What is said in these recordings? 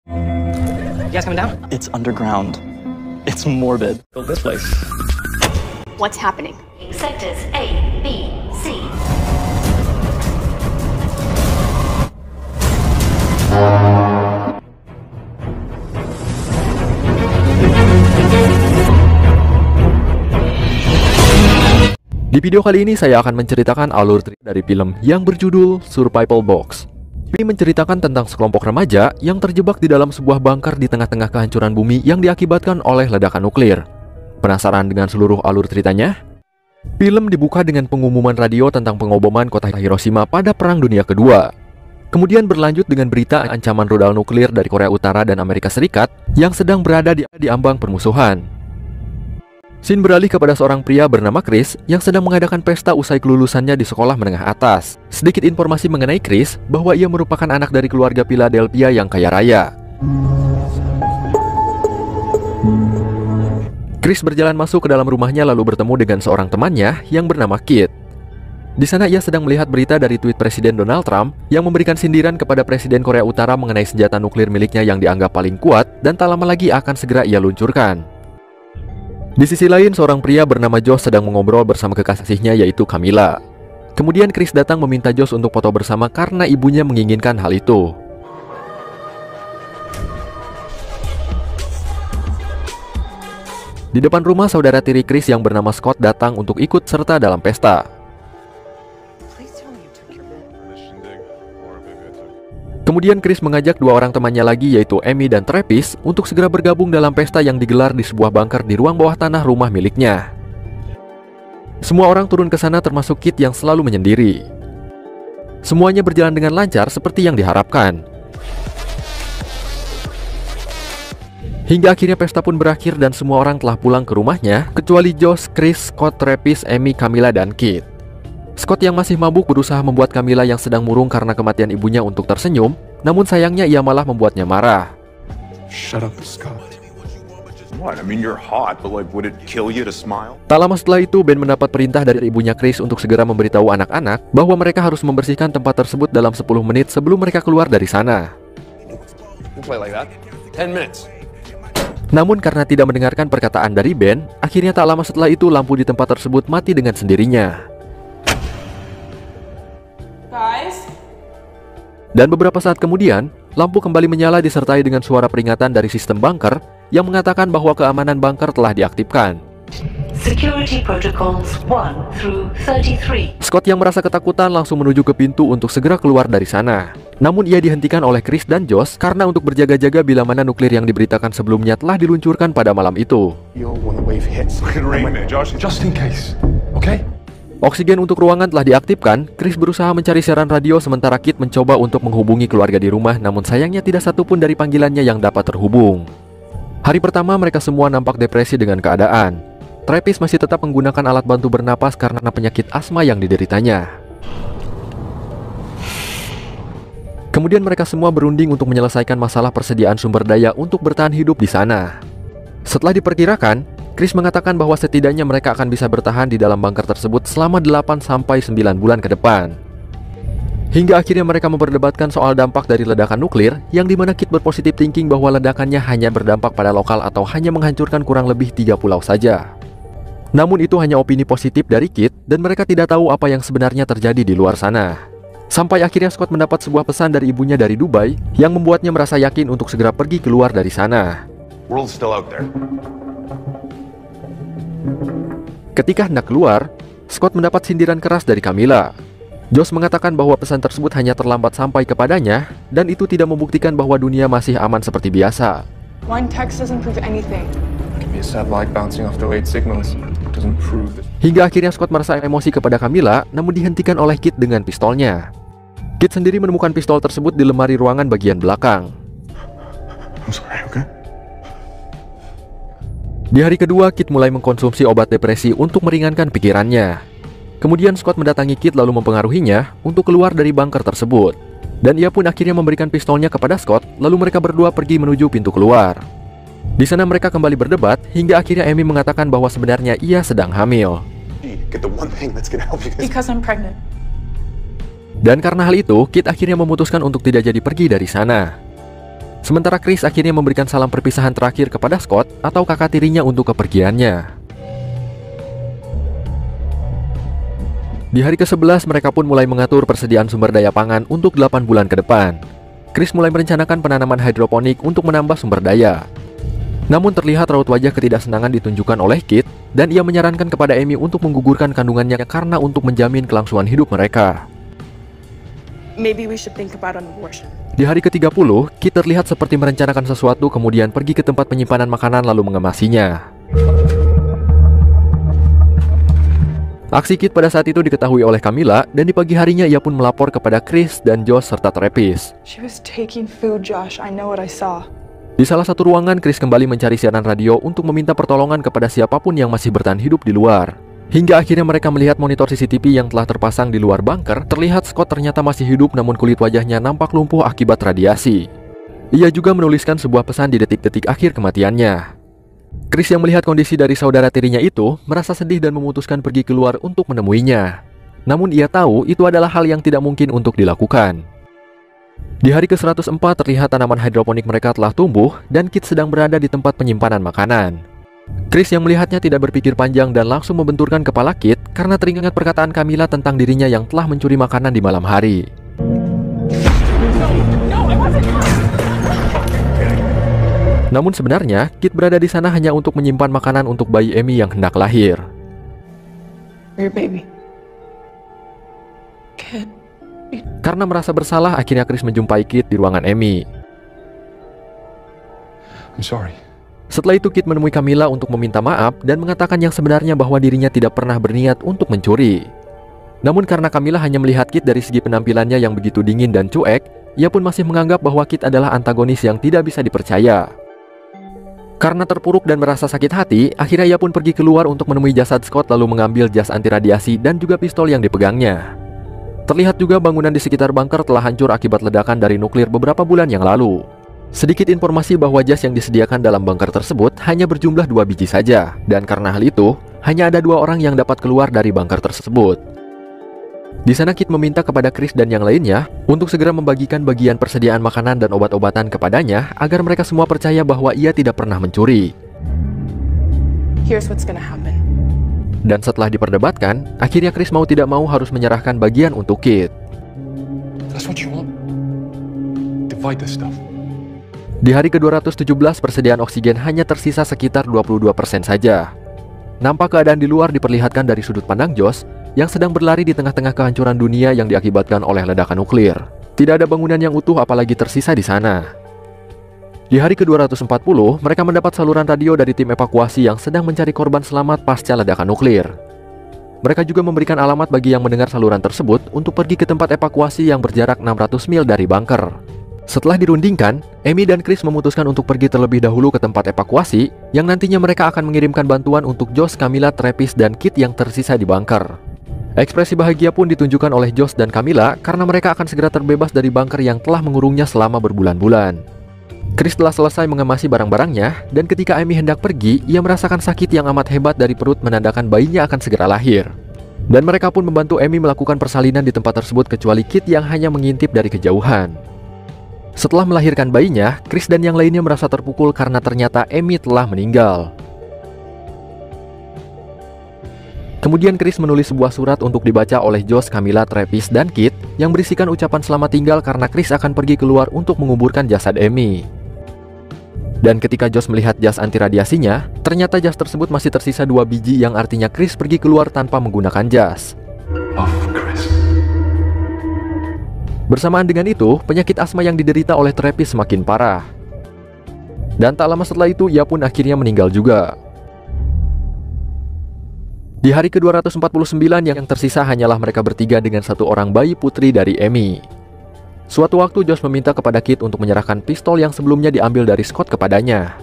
You guys coming down? It's underground. It's morbid. Build this place. What's happening? Sectors A, B, C. Di video kali ini saya akan menceritakan alur cerita dari film yang berjudul Survival Box. Ini menceritakan tentang sekelompok remaja yang terjebak di dalam sebuah bunker di tengah-tengah kehancuran bumi yang diakibatkan oleh ledakan nuklir. Penasaran dengan seluruh alur ceritanya? Film dibuka dengan pengumuman radio tentang pengoboman kota Hiroshima pada Perang Dunia Kedua. Kemudian berlanjut dengan berita ancaman rudal nuklir dari Korea Utara dan Amerika Serikat yang sedang berada di ambang permusuhan. Scene beralih kepada seorang pria bernama Chris yang sedang mengadakan pesta usai kelulusannya di sekolah menengah atas. Sedikit informasi mengenai Chris bahwa ia merupakan anak dari keluarga Philadelphia yang kaya raya. Chris berjalan masuk ke dalam rumahnya lalu bertemu dengan seorang temannya yang bernama Kit. Di sana ia sedang melihat berita dari tweet Presiden Donald Trump yang memberikan sindiran kepada Presiden Korea Utara mengenai senjata nuklir miliknya yang dianggap paling kuat dan tak lama lagi akan segera ia luncurkan. Di sisi lain, seorang pria bernama Josh sedang mengobrol bersama kekasihnya yaitu Camilla. Kemudian Chris datang meminta Josh untuk foto bersama karena ibunya menginginkan hal itu. Di depan rumah, saudara tiri Chris yang bernama Scott datang untuk ikut serta dalam pesta. Kemudian Chris mengajak dua orang temannya lagi yaitu Amy dan Travis untuk segera bergabung dalam pesta yang digelar di sebuah bunker di ruang bawah tanah rumah miliknya. Semua orang turun ke sana termasuk Kit yang selalu menyendiri. Semuanya berjalan dengan lancar seperti yang diharapkan. Hingga akhirnya pesta pun berakhir dan semua orang telah pulang ke rumahnya kecuali Josh, Chris, Scott, Travis, Amy, Camilla, dan Kit. Scott yang masih mabuk berusaha membuat Camilla yang sedang murung karena kematian ibunya untuk tersenyum, namun sayangnya ia malah membuatnya marah. Shut up, Scott. What? I mean, you're hot, but like, would it kill you to smile? Tak lama setelah itu, Ben mendapat perintah dari ibunya Chris untuk segera memberitahu anak-anak bahwa mereka harus membersihkan tempat tersebut dalam 10 menit sebelum mereka keluar dari sana. Play like that. 10 minutes. Namun karena tidak mendengarkan perkataan dari Ben, akhirnya tak lama setelah itu lampu di tempat tersebut mati dengan sendirinya. Dan beberapa saat kemudian, lampu kembali menyala disertai dengan suara peringatan dari sistem bunker yang mengatakan bahwa keamanan bunker telah diaktifkan. Security protocols 1 through 33. Scott yang merasa ketakutan langsung menuju ke pintu untuk segera keluar dari sana. Namun ia dihentikan oleh Chris dan Josh karena untuk berjaga-jaga bila mana nuklir yang diberitakan sebelumnya telah diluncurkan pada malam itu. Just in case. Okay? Oksigen untuk ruangan telah diaktifkan. Chris berusaha mencari siaran radio sementara Kit mencoba untuk menghubungi keluarga di rumah, namun sayangnya tidak satupun dari panggilannya yang dapat terhubung. Hari pertama mereka semua nampak depresi dengan keadaan. Travis masih tetap menggunakan alat bantu bernapas karena penyakit asma yang dideritanya. Kemudian mereka semua berunding untuk menyelesaikan masalah persediaan sumber daya untuk bertahan hidup di sana. Setelah diperkirakan, Chris mengatakan bahwa setidaknya mereka akan bisa bertahan di dalam bunker tersebut selama 8-9 bulan ke depan. Hingga akhirnya mereka memperdebatkan soal dampak dari ledakan nuklir, yang dimana Kit berpositif thinking bahwa ledakannya hanya berdampak pada lokal atau hanya menghancurkan kurang lebih 3 pulau saja. Namun itu hanya opini positif dari Kit, dan mereka tidak tahu apa yang sebenarnya terjadi di luar sana. Sampai akhirnya Scott mendapat sebuah pesan dari ibunya dari Dubai, yang membuatnya merasa yakin untuk segera pergi keluar dari sana. World's still out there. Ketika hendak keluar, Scott mendapat sindiran keras dari Camilla. Josh mengatakan bahwa pesan tersebut hanya terlambat sampai kepadanya, dan itu tidak membuktikan bahwa dunia masih aman seperti biasa. One text doesn't prove anything. Give me a satellite bouncing off the weight signals. Doesn't prove it. Hingga akhirnya Scott merasa emosi kepada Camilla, namun dihentikan oleh Kit dengan pistolnya. Kit sendiri menemukan pistol tersebut di lemari ruangan bagian belakang. I'm sorry, okay? Di hari kedua, Kit mulai mengkonsumsi obat depresi untuk meringankan pikirannya. Kemudian Scott mendatangi Kit lalu mempengaruhinya untuk keluar dari bunker tersebut. Dan ia pun akhirnya memberikan pistolnya kepada Scott, lalu mereka berdua pergi menuju pintu keluar. Di sana mereka kembali berdebat, hingga akhirnya Amy mengatakan bahwa sebenarnya ia sedang hamil. Because I'm pregnant. Dan karena hal itu, Kit akhirnya memutuskan untuk tidak jadi pergi dari sana. Sementara Chris akhirnya memberikan salam perpisahan terakhir kepada Scott atau kakak tirinya untuk kepergiannya. Di hari ke-11 mereka pun mulai mengatur persediaan sumber daya pangan untuk 8 bulan ke depan. Chris mulai merencanakan penanaman hidroponik untuk menambah sumber daya. Namun terlihat raut wajah ketidaksenangan ditunjukkan oleh Kit dan ia menyarankan kepada Amy untuk menggugurkan kandungannya karena untuk menjamin kelangsungan hidup mereka. Maybe we should think about an abortion. Di hari ke-30, Kit terlihat seperti merencanakan sesuatu kemudian pergi ke tempat penyimpanan makanan lalu mengemasinya. Aksi Kit pada saat itu diketahui oleh Camilla dan di pagi harinya ia pun melapor kepada Chris dan Josh serta Travis. She was taking food, Josh. I know what I saw. Di salah satu ruangan, Chris kembali mencari siaran radio untuk meminta pertolongan kepada siapapun yang masih bertahan hidup di luar. Hingga akhirnya mereka melihat monitor CCTV yang telah terpasang di luar bunker. Terlihat Scott ternyata masih hidup namun kulit wajahnya nampak lumpuh akibat radiasi. Ia juga menuliskan sebuah pesan di detik-detik akhir kematiannya. Chris yang melihat kondisi dari saudara tirinya itu merasa sedih dan memutuskan pergi keluar untuk menemuinya. Namun ia tahu itu adalah hal yang tidak mungkin untuk dilakukan. Di hari ke-104 terlihat tanaman hidroponik mereka telah tumbuh dan Kit sedang berada di tempat penyimpanan makanan. Chris yang melihatnya tidak berpikir panjang dan langsung membenturkan kepala Kit karena teringat perkataan Camilla tentang dirinya yang telah mencuri makanan di malam hari. Namun sebenarnya, Kit berada di sana hanya untuk menyimpan makanan untuk bayi Amy yang hendak lahir. Your baby. Kid. Karena merasa bersalah, akhirnya Chris menjumpai Kit di ruangan Amy. I'm sorry. Setelah itu Kit menemui Camilla untuk meminta maaf dan mengatakan yang sebenarnya bahwa dirinya tidak pernah berniat untuk mencuri. Namun karena Camilla hanya melihat Kit dari segi penampilannya yang begitu dingin dan cuek, ia pun masih menganggap bahwa Kit adalah antagonis yang tidak bisa dipercaya. Karena terpuruk dan merasa sakit hati, akhirnya ia pun pergi keluar untuk menemui jasad Scott lalu mengambil jas anti radiasi dan juga pistol yang dipegangnya. Terlihat juga bangunan di sekitar bunker telah hancur akibat ledakan dari nuklir beberapa bulan yang lalu. Sedikit informasi bahwa jas yang disediakan dalam bunker tersebut hanya berjumlah 2 biji saja, dan karena hal itu, hanya ada 2 orang yang dapat keluar dari bunker tersebut. Di sana Kit meminta kepada Chris dan yang lainnya untuk segera membagikan bagian persediaan makanan dan obat-obatan kepadanya agar mereka semua percaya bahwa ia tidak pernah mencuri. Here's what's gonna happen. Dan setelah diperdebatkan, akhirnya Chris mau tidak mau harus menyerahkan bagian untuk Kit. That's what you want? Divide this stuff. Di hari ke-217 persediaan oksigen hanya tersisa sekitar 22% saja. Nampak keadaan di luar diperlihatkan dari sudut pandang Josh yang sedang berlari di tengah-tengah kehancuran dunia yang diakibatkan oleh ledakan nuklir. Tidak ada bangunan yang utuh apalagi tersisa di sana. Di hari ke-240, mereka mendapat saluran radio dari tim evakuasi yang sedang mencari korban selamat pasca ledakan nuklir. Mereka juga memberikan alamat bagi yang mendengar saluran tersebut untuk pergi ke tempat evakuasi yang berjarak 600 mil dari bunker. Setelah dirundingkan, Amy dan Chris memutuskan untuk pergi terlebih dahulu ke tempat evakuasi yang nantinya mereka akan mengirimkan bantuan untuk Josh, Camilla, Travis, dan Kit yang tersisa di bunker. Ekspresi bahagia pun ditunjukkan oleh Josh dan Camilla karena mereka akan segera terbebas dari bunker yang telah mengurungnya selama berbulan-bulan. Chris telah selesai mengemasi barang-barangnya dan ketika Amy hendak pergi, ia merasakan sakit yang amat hebat dari perut menandakan bayinya akan segera lahir. Dan mereka pun membantu Amy melakukan persalinan di tempat tersebut kecuali Kit yang hanya mengintip dari kejauhan. Setelah melahirkan bayinya, Chris dan yang lainnya merasa terpukul karena ternyata Amy telah meninggal. Kemudian Chris menulis sebuah surat untuk dibaca oleh Josh, Camilla, Travis, dan Kit yang berisikan ucapan selamat tinggal karena Chris akan pergi keluar untuk menguburkan jasad Amy. Dan ketika Josh melihat jas anti radiasinya, ternyata jas tersebut masih tersisa 2 biji yang artinya Chris pergi keluar tanpa menggunakan jas. Oh, Chris. Bersamaan dengan itu, penyakit asma yang diderita oleh Travis semakin parah. Dan tak lama setelah itu, ia pun akhirnya meninggal juga. Di hari ke-249 yang tersisa hanyalah mereka bertiga dengan 1 orang bayi putri dari Amy. Suatu waktu Josh meminta kepada Kit untuk menyerahkan pistol yang sebelumnya diambil dari Scott kepadanya.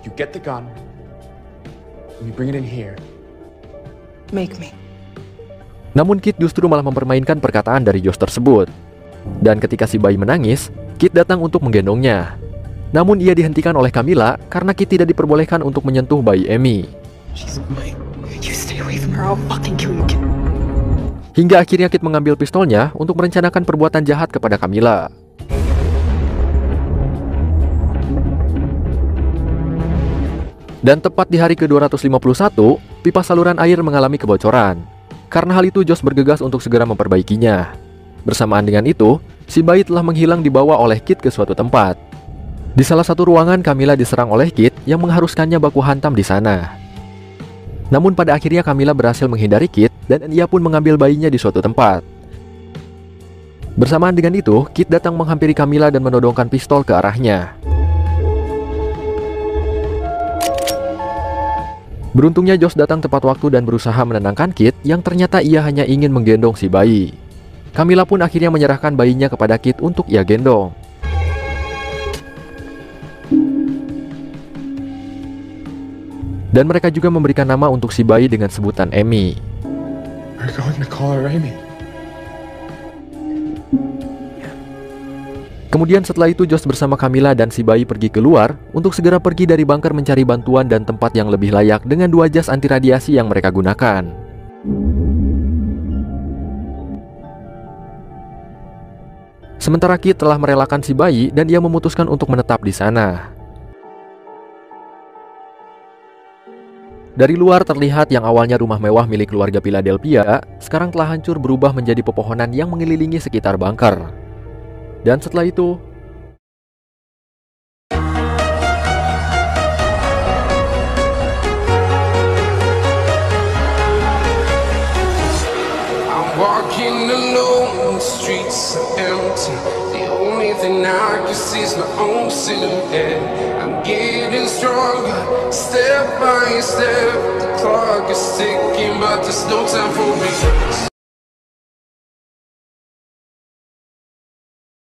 You get the gun, and you bring it in here. Make me. Namun Kit justru malah mempermainkan perkataan dari Josh tersebut. Dan ketika si bayi menangis, Kit datang untuk menggendongnya. Namun ia dihentikan oleh Camilla karena Kit tidak diperbolehkan untuk menyentuh bayi Amy. She's mine. You stay away from her, I'll fucking kill you, kid. Hingga akhirnya Kit mengambil pistolnya untuk merencanakan perbuatan jahat kepada Camilla. Dan tepat di hari ke-251, pipa saluran air mengalami kebocoran. Karena hal itu, Josh bergegas untuk segera memperbaikinya. Bersamaan dengan itu, si bayi telah menghilang dibawa oleh Kit ke suatu tempat. Di salah satu ruangan, Camilla diserang oleh Kit yang mengharuskannya baku hantam di sana. Namun pada akhirnya Camilla berhasil menghindari Kit dan ia pun mengambil bayinya di suatu tempat. Bersamaan dengan itu, Kit datang menghampiri Camilla dan menodongkan pistol ke arahnya. Beruntungnya Josh datang tepat waktu dan berusaha menenangkan Kit yang ternyata ia hanya ingin menggendong si bayi. Camilla pun akhirnya menyerahkan bayinya kepada Kit untuk ia gendong. Dan mereka juga memberikan nama untuk si bayi dengan sebutan Amy. We're going to call her Amy. Kemudian setelah itu Josh bersama Camilla dan si bayi pergi keluar untuk segera pergi dari bunker mencari bantuan dan tempat yang lebih layak dengan 2 jas anti radiasi yang mereka gunakan. Sementara Kit telah merelakan si bayi dan ia memutuskan untuk menetap di sana. Dari luar terlihat yang awalnya rumah mewah milik keluarga Philadelphia sekarang telah hancur berubah menjadi pepohonan yang mengelilingi sekitar bunker. Dan setelah itu, I'm walking alone, the streets are empty. The only thing I can see is my own silhouette. I'm getting stronger, step by step. The clock is ticking, but there's no time for me.